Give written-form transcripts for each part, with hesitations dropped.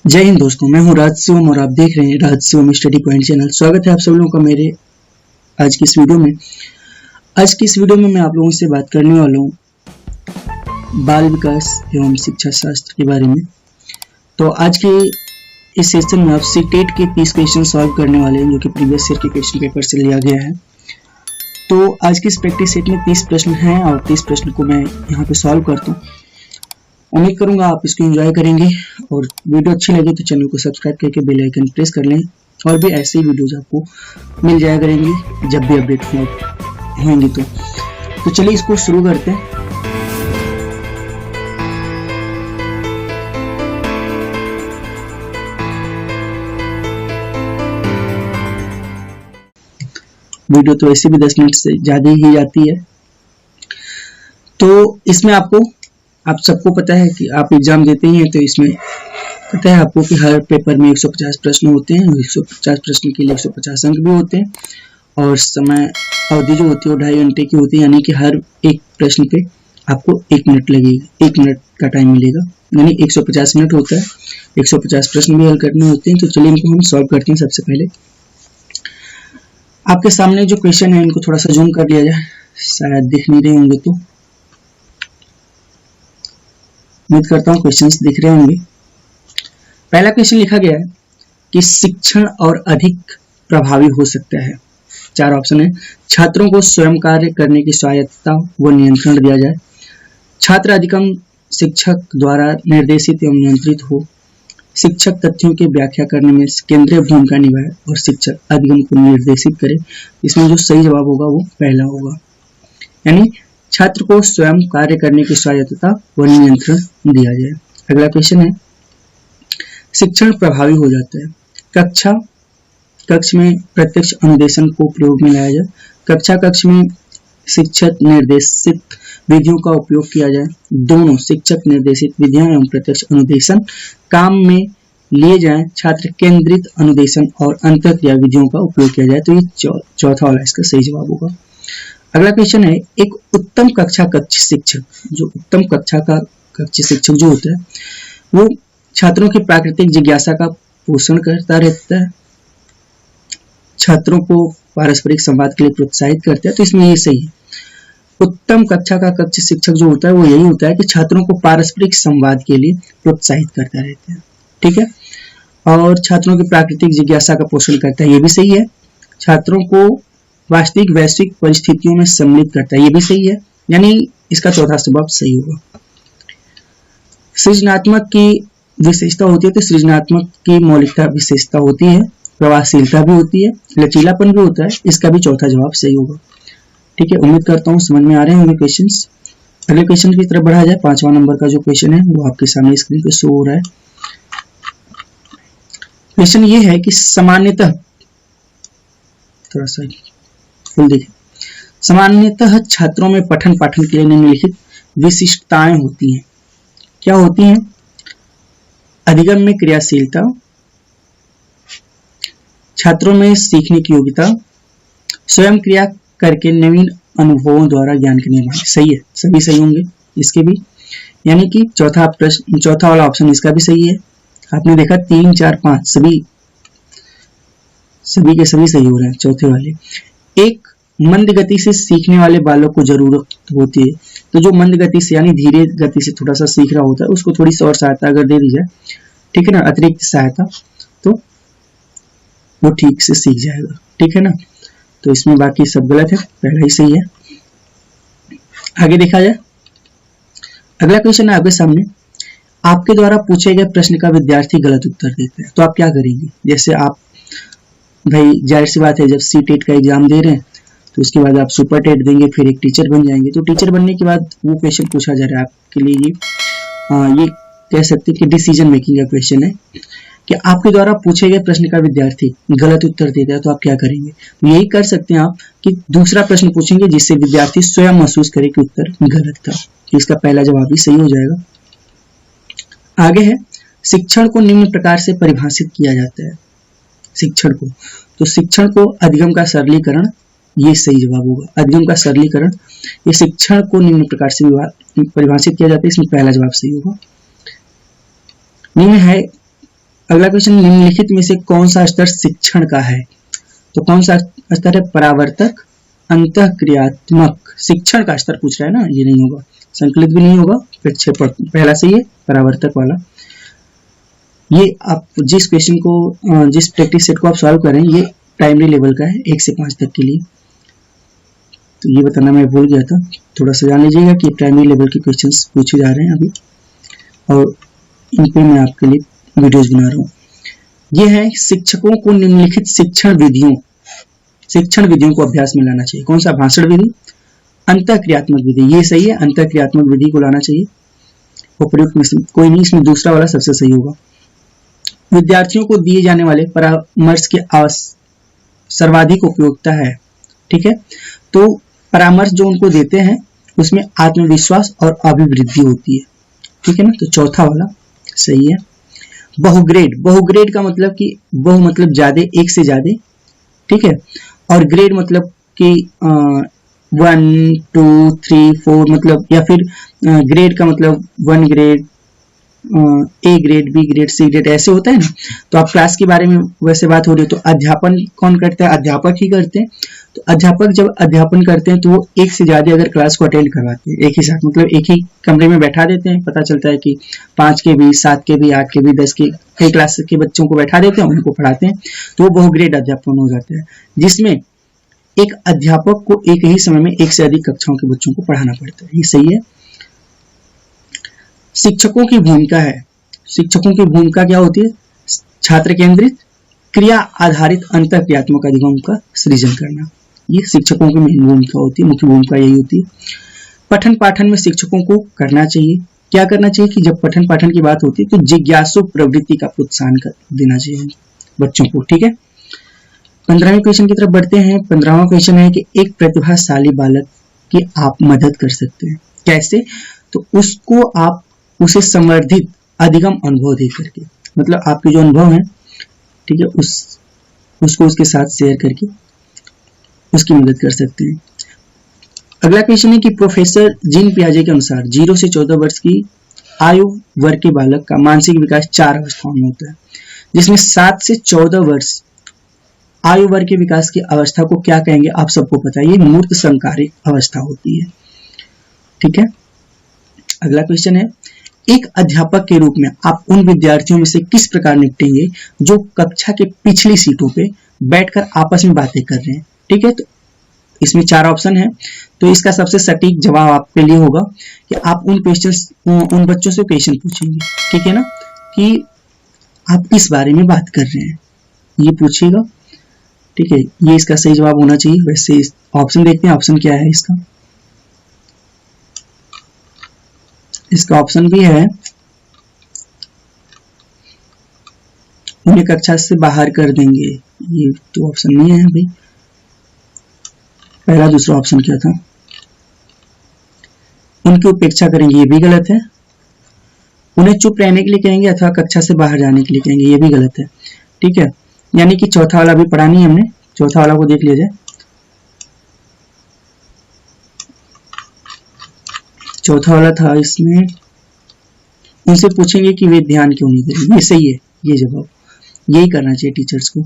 जय हिंद दोस्तों, मैं हूं राज शिवम और आप देख रहे हैं राज शिवम स्टडी पॉइंट चैनल। स्वागत है आप सब लोगों का मेरे आज की इस वीडियो में। आज की इस वीडियो में मैं आप लोगों से बात करने वाला हूं बाल विकास एवं शिक्षा शास्त्र के बारे में। तो आज के इस सेशन में आप सीटेट के 30 क्वेश्चन सॉल्व करने वाले हैं, जो कि प्रीवियस ईयर के क्वेश्चन पेपर से लिया गया है। तो आज की इस प्रैक्टिस सेट में 30 प्रश्न हैं और 30 प्रश्न को मैं यहाँ पे सॉल्व करता हूँ। उम्मीद करूंगा आप इसको एंजॉय करेंगे और वीडियो अच्छी लगे तो चैनल को सब्सक्राइब करके बेल आइकन प्रेस कर लें और भी ऐसे ही वीडियोस आपको मिल जाया करेंगी जब भी अपडेट होंगी। तो चलिए इसको शुरू करते हैं। वीडियो तो वैसे भी 10 मिनट से ज्यादा ही जाती है। तो इसमें आप सबको पता है कि आप एग्जाम देते ही हैं, तो इसमें पता है आपको कि हर पेपर में 150 प्रश्न होते हैं। 150 प्रश्न के लिए 150 अंक भी होते हैं और समय अवधि जो होती है वो 2.5 घंटे की होती है, यानी कि हर एक प्रश्न पे आपको 1 मिनट लगेगा, 1 मिनट का टाइम मिलेगा, यानी 150 मिनट होता है। 150 प्रश्न भी हल करने होते हैं। तो चलिए इनको हम सॉल्व करते हैं। सबसे पहले आपके सामने जो क्वेश्चन है इनको थोड़ा सा जूम कर लिया जाए, शायद दिख नहीं रहे होंगे, तो उम्मीद करता हूँ क्वेश्चंस दिख रहे होंगे। पहला क्वेश्चन लिखा गया है कि शिक्षण और अधिक प्रभावी हो सकता है। 4 ऑप्शन है। छात्रों को स्वयं कार्य करने की स्वायत्तता व नियंत्रण दिया जाए, छात्र अधिगम शिक्षक द्वारा निर्देशित एवं नियंत्रित हो, शिक्षक तथ्यों की व्याख्या करने में केंद्रीय भूमिका निभाए और शिक्षक अधिगम को निर्देशित करे। इसमें जो सही जवाब होगा वो पहला होगा, यानी छात्र को स्वयं कार्य करने की स्वायत्तता व नियंत्रण दिया जाए। अगला क्वेश्चन है, शिक्षण प्रभावी हो जाता है। कक्ष में प्रत्यक्ष अनुदेशन को प्रयोग में लाया जाए, कक्ष में शिक्षक निर्देशित विधियों का उपयोग किया जाए। दोनों शिक्षक निर्देशित विधियां एवं प्रत्यक्ष अनुदेशन काम में लिए जाएं। छात्र केंद्रित अनुदेशन और अंतःक्रिया विधियों का उपयोग किया जाए। तो ये चौथा वाला इसका सही जवाब होगा। अगला क्वेश्चन है, एक उत्तम कक्ष शिक्षक, जो उत्तम कक्ष शिक्षक जो होता है वो छात्रों की प्राकृतिक जिज्ञासा का पोषण करता रहता है, छात्रों को पारस्परिक संवाद के लिए प्रोत्साहित करता है। तो इसमें ये सही है। उत्तम कक्ष शिक्षक जो होता है वो यही होता है कि छात्रों को पारस्परिक संवाद के लिए प्रोत्साहित करता रहता है, ठीक है। और छात्रों की प्राकृतिक जिज्ञासा का पोषण करता है, ये भी सही है। छात्रों को वास्तविक वैश्विक परिस्थितियों में सम्मिलित करता है, ये भी सही है, यानी इसका चौथा जवाब सही होगा। सृजनात्मक की विशेषता होती है, तो सृजनात्मक की मौलिकता विशेषता होती है, प्रभावशीलता भी होती है, लचीलापन भी होता है, इसका भी चौथा जवाब सही होगा, ठीक है। उम्मीद करता हूँ समझ में आ रहे होंगे क्वेश्चंस। अगले क्वेश्चन की तरफ बढ़ा जाए। 5वां नंबर का जो क्वेश्चन है वो आपके सामने स्क्रीन पे शो हो रहा है। क्वेश्चन ये है कि सामान्यतः, थोड़ा सा फुल देखिए, सामान्यतः छात्रों में पठन पाठन के लिए निम्नलिखित विशिष्टताएं होती हैं। क्या होती हैं? अधिगम में क्रियाशीलता, छात्रों में सीखने की योग्यता, स्वयं क्रिया करके नवीन अनुभवों द्वारा ज्ञान के निर्माण। सही है, सभी सही होंगे इसके भी, यानी कि चौथा वाला ऑप्शन इसका भी सही है। आपने देखा 3, 4, 5 सभी के सभी सही हो रहे हैं चौथे वाले। एक मंद गति से सीखने वाले बालक को जरूरत होती है, तो जो मंद गति से यानी धीरे गति से थोड़ा सा सीख रहा होता है उसको थोड़ी सी और सहायता अगर दे दी जाए, ठीक है ना, अतिरिक्त सहायता, तो वो ठीक से सीख जाएगा, ठीक है ना। तो इसमें बाकी सब गलत है, पहला ही सही है। आगे देखा जाए। अगला क्वेश्चन है आपके सामने, आपके द्वारा पूछे गए प्रश्न का विद्यार्थी गलत उत्तर देता है, तो आप क्या करेंगे? जैसे आप भाई जाहिर सी बात है, जब सीटेट का एग्जाम दे रहे हैं तो उसके बाद आप सुपर टेट देंगे, फिर एक टीचर बन जाएंगे। तो टीचर बनने के बाद वो क्वेश्चन पूछा जा रहा है आपके लिए, ये कह सकते हैं कि डिसीजन मेकिंग का क्वेश्चन है कि आपके द्वारा पूछे गए प्रश्न का विद्यार्थी गलत उत्तर देता है, तो आप क्या करेंगे? यही कर सकते हैं आप कि दूसरा प्रश्न पूछेंगे जिससे विद्यार्थी स्वयं महसूस करे कि उत्तर गलत था। इसका पहला जवाब भी सही हो जाएगा। आगे है, शिक्षण को निम्न प्रकार से परिभाषित किया जाता है। शिक्षण को, तो शिक्षण को अधिगम का सरलीकरण, ये सही जवाब होगा। अधिगम का सरलीकरण, ये शिक्षण को निम्न प्रकार से परिभाषित किया जाता है, इसमें पहला जवाब सही होगा। निम्न है अगला क्वेश्चन, निम्नलिखित में से कौन सा स्तर शिक्षण का है? तो कौन सा स्तर है? परावर्तक, अंतःक्रियात्मक। शिक्षण का स्तर पूछ रहा है ना, ये नहीं होगा, संकलित भी नहीं होगा, फिर पहला से ये परावर्तक वाला। ये आप जिस क्वेश्चन को, जिस प्रैक्टिस सेट को आप सॉल्व करें, ये प्राइमरी लेवल का है 1 से 5 तक के लिए। तो ये बताना मैं भूल गया था, थोड़ा सा जान लीजिएगा कि प्राइमरी लेवल के क्वेश्चंस पूछे जा रहे हैं अभी, और इन पे मैं आपके लिए वीडियोस बना रहा हूँ। ये है, शिक्षकों को निम्नलिखित शिक्षण विधियों को अभ्यास में लाना चाहिए। कौन सा? भाषण विधि, अंतःक्रियात्मक विधि, ये सही है, अंतःक्रियात्मक विधि को लाना चाहिए। उपयुक्त में से कोई नहीं, इसमें दूसरा वाला सबसे सही होगा। विद्यार्थियों को दिए जाने वाले परामर्श की सर्वाधिक उपयोगिता है। ठीक है, तो परामर्श जो उनको देते हैं उसमें आत्मविश्वास और अभिवृद्धि होती है। ठीक है ना, तो चौथा वाला सही है। बहुग्रेड का मतलब कि बहु मतलब ज्यादा, एक से ज्यादा, ठीक है, और ग्रेड मतलब कि 1 2 3 4 मतलब, या फिर ग्रेड का मतलब 1 grade, A grade, B grade, C grade, ऐसे होता है ना। तो आप क्लास के बारे में वैसे बात हो रही है, तो अध्यापन कौन करता है? अध्यापक ही करते हैं। तो अध्यापक जब अध्यापन करते हैं तो वो एक से ज्यादा अगर क्लास को अटेंड करवाते हैं एक ही साथ, मतलब एक ही कमरे में बैठा देते हैं, पता चलता है कि 5 के भी, 7 के भी, 8 के भी, 10 के, कई क्लास के बच्चों को बैठा देते हैं, उनको पढ़ाते हैं, तो वो बहुग्रेड अध्यापन हो जाता है, जिसमें एक अध्यापक को एक ही समय में एक से अधिक कक्षाओं के बच्चों को पढ़ाना पड़ता है। ये सही है। शिक्षकों की भूमिका है, शिक्षकों की भूमिका क्या होती है? छात्र केंद्रित, क्रिया आधारित अंतःक्रियात्मक अधिगम का सृजन करना, ये शिक्षकों की मेन भूमिका होती है, मुख्य भूमिका यही होती है। पठन पाठन में शिक्षकों को करना चाहिए, क्या करना चाहिए कि जब पठन पाठन की बात होती है तो जिज्ञासु प्रवृत्ति का प्रोत्साहन कर देना चाहिए बच्चों को। ठीक है, 15वें क्वेश्चन की तरफ बढ़ते हैं। 15वां क्वेश्चन है कि एक प्रतिभाशाली बालक की आप मदद कर सकते हैं, कैसे? तो उसको आप उसे संवर्धित अधिगम अनुभव दे करके, मतलब आपके जो अनुभव है, ठीक है, उसको उसके साथ शेयर करके उसकी मदद कर सकते हैं। अगला क्वेश्चन है कि प्रोफेसर जीन पियाजे के अनुसार 0 से 14 वर्ष की आयु वर्ग के बालक का मानसिक विकास 4 अवस्थाओं में होता है, जिसमें 7 से 14 वर्ष आयु वर्ग के विकास की अवस्था को क्या कहेंगे? आप सबको पता है, ये मूर्त संकारिक अवस्था होती है। ठीक है, अगला क्वेश्चन है, एक अध्यापक के रूप में आप उन विद्यार्थियों में से किस प्रकार निपटेंगे जो कक्षा के पिछली सीटों पे बैठकर आपस में बातें कर रहे हैं? ठीक है, तो इसमें 4 ऑप्शन है, तो इसका सबसे सटीक जवाब आपके लिए होगा कि आप उन बच्चों से क्वेश्चन पूछेंगे, ठीक है ना, कि आप किस बारे में बात कर रहे हैं, ये पूछिएगा। ठीक है, ये इसका सही जवाब होना चाहिए। वैसे ऑप्शन देखते हैं, ऑप्शन क्या है इसका? इसका ऑप्शन भी है, उन्हें कक्षा से बाहर कर देंगे, ये तो ऑप्शन नहीं है भाई। पहला दूसरा ऑप्शन क्या था? उनकी उपेक्षा करेंगे, ये भी गलत है। उन्हें चुप रहने के लिए कहेंगे अथवा कक्षा से बाहर जाने के लिए कहेंगे, ये भी गलत है। ठीक है, यानी कि चौथा वाला भी पढ़ा नहीं हमने, चौथा वाला को देख लिया जाए। चौथा वाला था, इसमें उनसे पूछेंगे कि वे ध्यान क्यों नहीं करेंगे, ये सही है, ये जवाब यही करना चाहिए टीचर्स को।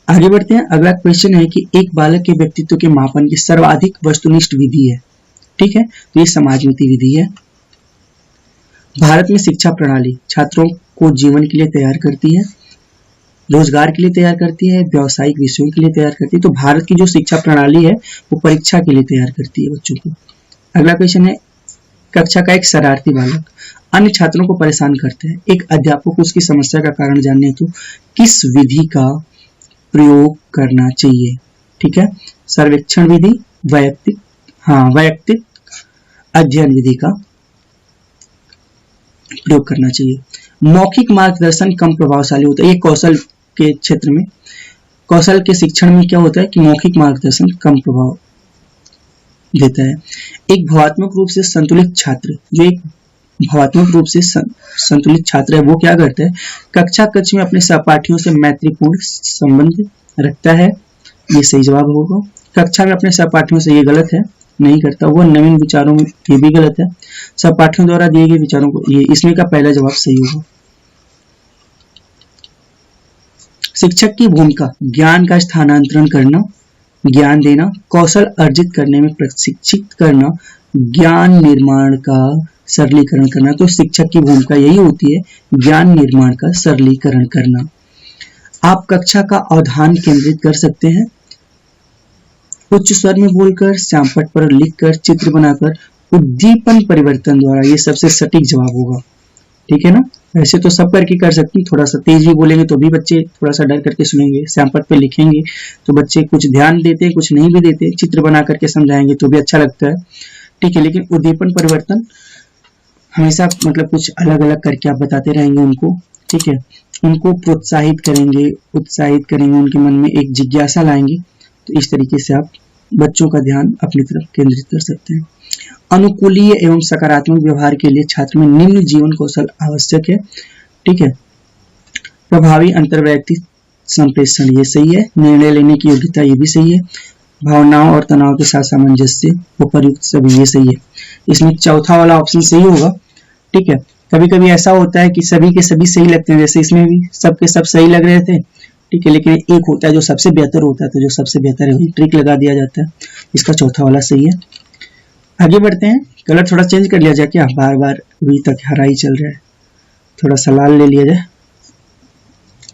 आगे बढ़ते हैं। अगला क्वेश्चन है कि एक बालक के व्यक्तित्व के मापन की सर्वाधिक वस्तुनिष्ठ विधि है। ठीक है, तो ये समाजनीति विधि है। भारत में शिक्षा प्रणाली छात्रों को जीवन के लिए तैयार करती है, रोजगार के लिए तैयार करती है, व्यावसायिक विषयों के लिए तैयार करती है। तो भारत की जो शिक्षा प्रणाली है वो परीक्षा के लिए तैयार करती है बच्चों को। अगला क्वेश्चन है, कक्षा का एक शरारती बालक अन्य छात्रों को परेशान करते हैं, एक अध्यापक को उसकी समस्या का कारण जानने हेतु किस विधि का प्रयोग करना चाहिए? ठीक है, सर्वेक्षण विधि, वैयक्तिक अध्ययन विधि का प्रयोग करना चाहिए। मौखिक मार्गदर्शन कम प्रभावशाली होता है, ये कौशल के क्षेत्र में, कौशल के शिक्षण में क्या होता है कि मौखिक मार्गदर्शन कम प्रभाव देता है। एक भावात्मक रूप से संतुलित छात्र, जो एक भावात्मक रूप से संतुलित छात्र है, वो क्या करता है? कक्षा कक्ष में अपने सहपाठियों से मैत्रीपूर्ण संबंध रखता है, ये सही जवाब होगा। कक्षा में अपने सहपाठियों से, ये गलत है, नहीं करता। वो नवीन विचारों में, ये भी गलत है। सहपाठियों द्वारा दिए गए विचारों को, ये इसमें का पहला जवाब सही होगा। शिक्षक की भूमिका ज्ञान का स्थानांतरण करना, ज्ञान देना, कौशल अर्जित करने में प्रशिक्षित करना, ज्ञान निर्माण का सरलीकरण करना। तो शिक्षक की भूमिका यही होती है, ज्ञान निर्माण का सरलीकरण करना। आप कक्षा का अवधान केंद्रित कर सकते हैं, उच्च स्वर में बोलकर, श्यामपट्ट पर लिखकर, चित्र बनाकर, उद्दीपन परिवर्तन द्वारा। ये सबसे सटीक जवाब होगा, ठीक है ना। वैसे तो सब करके कर सकती, थोड़ा सा तेज भी बोलेंगे तो भी बच्चे थोड़ा सा डर करके सुनेंगे, श्यामपट्ट पे लिखेंगे तो बच्चे कुछ ध्यान देते, कुछ नहीं भी देते, चित्र बना करके समझाएंगे तो भी अच्छा लगता है, ठीक है। लेकिन उद्दीपन परिवर्तन हमेशा मतलब कुछ अलग अलग करके आप बताते रहेंगे उनको, ठीक है। उनको प्रोत्साहित करेंगे, उत्साहित करेंगे, उनके मन में एक जिज्ञासा लाएंगे, तो इस तरीके से आप बच्चों का ध्यान अपनी तरफ केंद्रित कर सकते हैं। अनुकूलीय एवं सकारात्मक व्यवहार के लिए छात्र में निम्न जीवन कौशल आवश्यक है, ठीक है। प्रभावी अंतर्वैयक्तिक संप्रेषण, ये सही है। निर्णय लेने की योग्यता, ये भी सही है। भावनाओं और तनाव के साथ सामंजस्य, उपयुक्त सभी, ये सही है। इसमें चौथा वाला ऑप्शन सही होगा, ठीक है। कभी कभी ऐसा होता है कि सभी के सभी सही लगते हैं, जैसे इसमें भी सबके सब सही लग रहे थे, ठीक है, लेकिन एक होता है जो सबसे बेहतर होता है, तो जो सबसे बेहतर है वही ट्रिक लगा दिया जाता है। इसका चौथा वाला सही है। आगे बढ़ते हैं। कलर थोड़ा चेंज कर लिया जाए क्या, बार बार अभी तक हरा ही चल रहा है, थोड़ा सा लाल ले लिया जाए,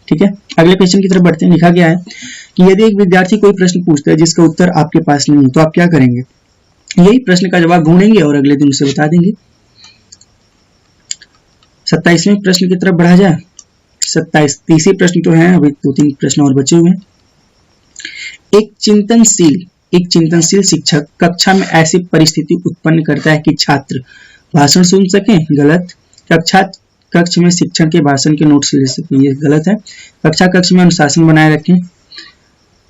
ठीक है। अगले क्वेश्चन की तरफ बढ़ते हैं। लिखा गया है कि यदि एक विद्यार्थी कोई प्रश्न पूछता है जिसका उत्तर आपके पास नहीं है, तो आप क्या करेंगे। यही प्रश्न का जवाब ढूंढेंगे और अगले दिन उसे बता देंगे। 27वें प्रश्न की तरफ बढ़ा जाए। 30 प्रश्न तो हैं, अभी 2-3 प्रश्न और बचे हुए हैं। एक चिंतनशील शिक्षक कक्षा में ऐसी परिस्थिति उत्पन्न करता है कि छात्र भाषण सुन सकें, गलत। कक्ष में शिक्षक के भाषण के नोट्स ले सकें, ये गलत है। कक्षा कक्ष में अनुशासन बनाए रखें।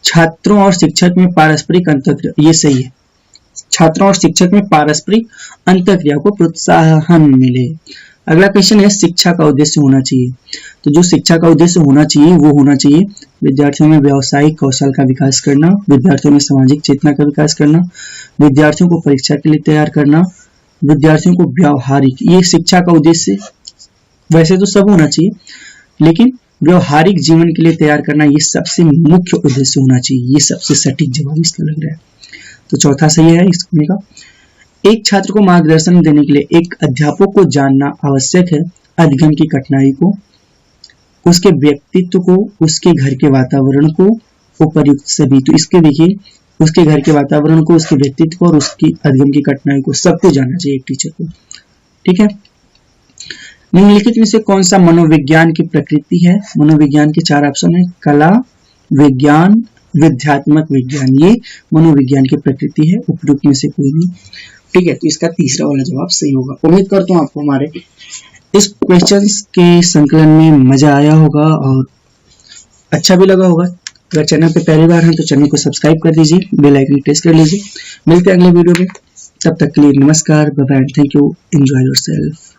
छात्रों और शिक्षक में पारस्परिक अंतःक्रिया, ये सही है। छात्रों और शिक्षक में पारस्परिक अंतःक्रिया को प्रोत्साहन मिले। अगला क्वेश्चन है, शिक्षा का उद्देश्य होना चाहिए। तो जो शिक्षा का उद्देश्य होना चाहिए वो होना चाहिए विद्यार्थियों में व्यावसायिक कौशल का विकास करना, विद्यार्थियों में सामाजिक चेतना का विकास करना, विद्यार्थियों को परीक्षा के लिए तैयार करना, विद्यार्थियों को व्यावहारिक, ये शिक्षा का उद्देश्य वैसे तो सब होना चाहिए, लेकिन व्यवहारिक जीवन के लिए तैयार करना ये सबसे मुख्य उद्देश्य होना चाहिए। ये सबसे सटीक जवाब इसका लग रहा है, तो चौथा सही है इसमें का। एक छात्र को मार्गदर्शन देने के लिए एक अध्यापक को जानना आवश्यक है अध्ययन की कठिनाई को, उसके व्यक्तित्व को, उसके घर के वातावरण को, उपयुक्त सभी। तो इसके देखिए, उसके घर के वातावरण को, उसके व्यक्तित्व को और उसकी अध्ययन की कठिनाई को, सबको जानना चाहिए एक टीचर को, ठीक है। निम्नलिखित में से कौन सा मनोविज्ञान की प्रकृति है। मनोविज्ञान के 4 ऑप्शन है, कला, विज्ञान, विद्यात्मक विज्ञान, ये मनोविज्ञान की प्रकृति है, उपयुक्त में से कोई नहीं, ठीक है। तो इसका तीसरा वाला जवाब सही होगा। उम्मीद करता हूँ आपको हमारे इस क्वेश्चंस के संकलन में मजा आया होगा और अच्छा भी लगा होगा। अगर चैनल पे पहली बार हैं तो चैनल को सब्सक्राइब कर दीजिए, बेल आइकन प्रेस कर लीजिए। मिलते हैं अगले वीडियो में, तब तक के लिए नमस्कार, bye bye, thank you, enjoy yourself.